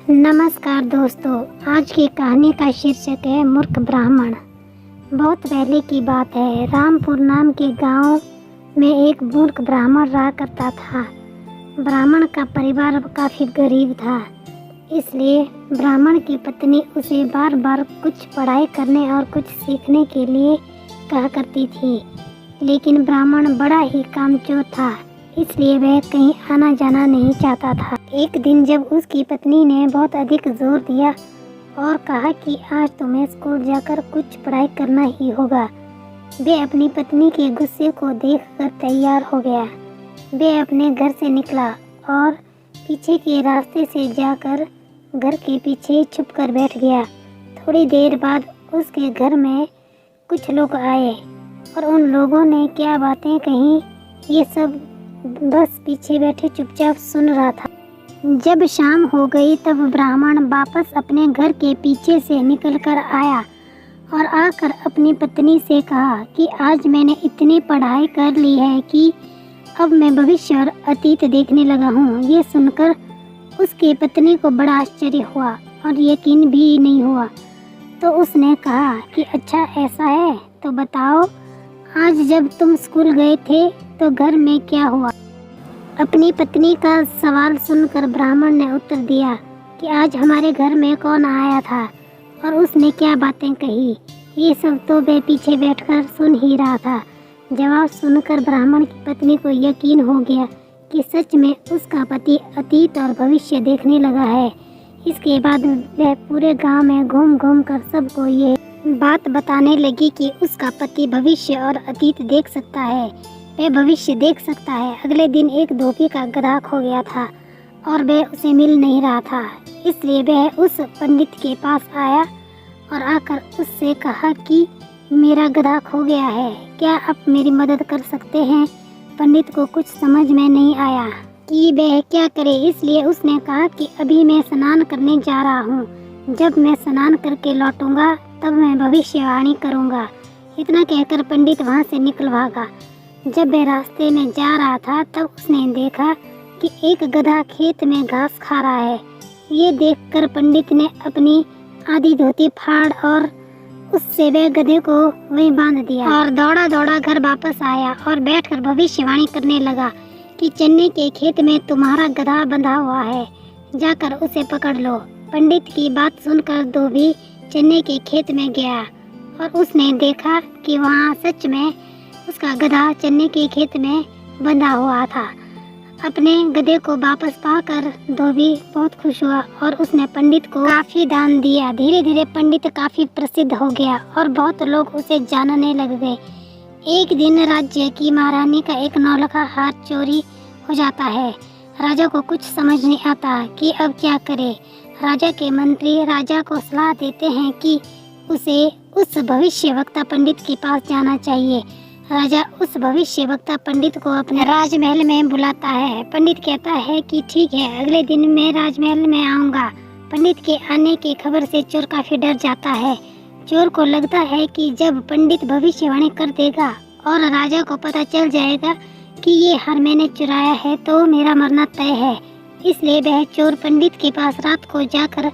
नमस्कार दोस्तों, आज की कहानी का शीर्षक है मूर्ख ब्राह्मण। बहुत पहले की बात है। रामपुर नाम के गांव में एक मूर्ख ब्राह्मण रहा करता था। ब्राह्मण का परिवार काफ़ी गरीब था, इसलिए ब्राह्मण की पत्नी उसे बार बार कुछ पढ़ाई करने और कुछ सीखने के लिए कहा करती थी। लेकिन ब्राह्मण बड़ा ही कामचोर था, इसलिए वह कहीं आना जाना नहीं चाहता था। एक दिन जब उसकी पत्नी ने बहुत अधिक जोर दिया और कहा कि आज तुम्हें स्कूल जाकर कुछ पढ़ाई करना ही होगा, वह अपनी पत्नी के गुस्से को देखकर तैयार हो गया। वह अपने घर से निकला और पीछे के रास्ते से जाकर घर के पीछे छुपकर बैठ गया। थोड़ी देर बाद उसके घर में कुछ लोग आए और उन लोगों ने क्या बातें कहीं, ये सब बस पीछे बैठे चुपचाप सुन रहा था। जब शाम हो गई तब ब्राह्मण वापस अपने घर के पीछे से निकलकर आया और आकर अपनी पत्नी से कहा कि आज मैंने इतनी पढ़ाई कर ली है कि अब मैं भविष्य और अतीत देखने लगा हूँ। ये सुनकर उसकी पत्नी को बड़ा आश्चर्य हुआ और यकीन भी नहीं हुआ। तो उसने कहा कि अच्छा ऐसा है, तो बताओ आज जब तुम स्कूल गए थे तो घर में क्या हुआ। अपनी पत्नी का सवाल सुनकर ब्राह्मण ने उत्तर दिया कि आज हमारे घर में कौन आया था और उसने क्या बातें कही। ये सब तो वह पीछे बैठकर सुन ही रहा था। जवाब सुनकर ब्राह्मण की पत्नी को यकीन हो गया कि सच में उसका पति अतीत और भविष्य देखने लगा है। इसके बाद वह पूरे गांव में घूम घूम कर सबको ये बात बताने लगी कि उसका पति भविष्य और अतीत देख सकता है, वह भविष्य देख सकता है। अगले दिन एक धोबी का गधा खो गया था और वह उसे मिल नहीं रहा था, इसलिए वह उस पंडित के पास आया और आकर उससे कहा कि मेरा गधा खो गया है, क्या आप मेरी मदद कर सकते हैं। पंडित को कुछ समझ में नहीं आया कि वह क्या करे, इसलिए उसने कहा कि अभी मैं स्नान करने जा रहा हूँ, जब मैं स्नान करके लौटूंगा तब मैं भविष्यवाणी करूँगा। इतना कहकर पंडित वहाँ से निकल भागा। जब वह रास्ते में जा रहा था तब उसने देखा कि एक गधा खेत में घास खा रहा है। ये देखकर पंडित ने अपनी आधी धोती फाड़ और उससे वह गधे को वहीं बांध दिया और दौड़ा दौड़ा घर वापस आया और बैठकर भविष्यवाणी करने लगा कि चने के खेत में तुम्हारा गधा बंधा हुआ है, जाकर उसे पकड़ लो। पंडित की बात सुनकर धोबी चने के खेत में गया और उसने देखा कि वहाँ सच में उसका गधा चने के खेत में बंधा हुआ था। अपने गधे को वापस पाकर धोबी बहुत खुश हुआ और उसने पंडित को काफ़ी दान दिया। धीरे धीरे पंडित काफ़ी प्रसिद्ध हो गया और बहुत लोग उसे जानने लग गए। एक दिन राज्य की महारानी का एक नौलखा हार चोरी हो जाता है। राजा को कुछ समझ नहीं आता कि अब क्या करे। राजा के मंत्री राजा को सलाह देते हैं कि उसे उस भविष्यवक्ता पंडित के पास जाना चाहिए। राजा उस भविष्यवक्ता पंडित को अपने राजमहल में बुलाता है। पंडित कहता है कि ठीक है, अगले दिन मैं राजमहल में आऊँगा। पंडित के आने की खबर से चोर काफ़ी डर जाता है। चोर को लगता है कि जब पंडित भविष्यवाणी कर देगा और राजा को पता चल जाएगा कि ये हार मैंने चुराया है तो मेरा मरना तय है, इसलिए वह चोर पंडित के पास रात को जाकर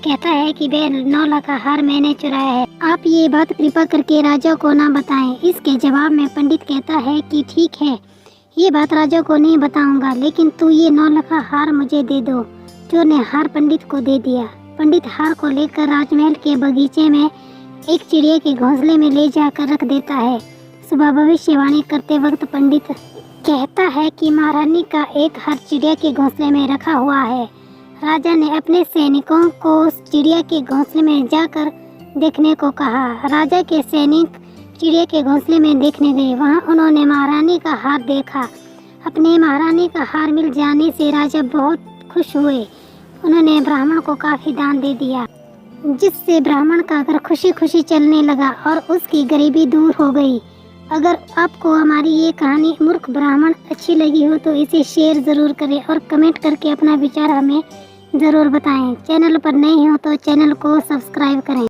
कहता है कि वह 9 लाख का हार मैंने चुराया है, आप ये बात कृपा करके राजा को ना बताएं। इसके जवाब में पंडित कहता है कि ठीक है, ये बात राजा को नहीं बताऊंगा, लेकिन तू ये 9 लाख का हार मुझे दे दो। चोर ने हार पंडित को दे दिया। पंडित हार को लेकर राजमहल के बगीचे में एक चिड़िया के घोंसले में ले जाकर रख देता है। सुबह भविष्यवाणी करते वक्त पंडित कहता है कि महारानी का एक हार चिड़िया के घोंसले में रखा हुआ है। राजा ने अपने सैनिकों को उस चिड़िया के घोंसले में जाकर देखने को कहा। राजा के सैनिक चिड़िया के घोंसले में देखने गए। वहां उन्होंने महारानी का हार देखा। अपने महारानी का हार मिल जाने से राजा बहुत खुश हुए। उन्होंने ब्राह्मण को काफ़ी दान दे दिया, जिससे ब्राह्मण का घर खुशी खुशी चलने लगा और उसकी गरीबी दूर हो गई। अगर आपको हमारी ये कहानी मूर्ख ब्राह्मण अच्छी लगी हो तो इसे शेयर ज़रूर करें और कमेंट करके अपना विचार हमें ज़रूर बताएं। चैनल पर नए हो तो चैनल को सब्सक्राइब करें।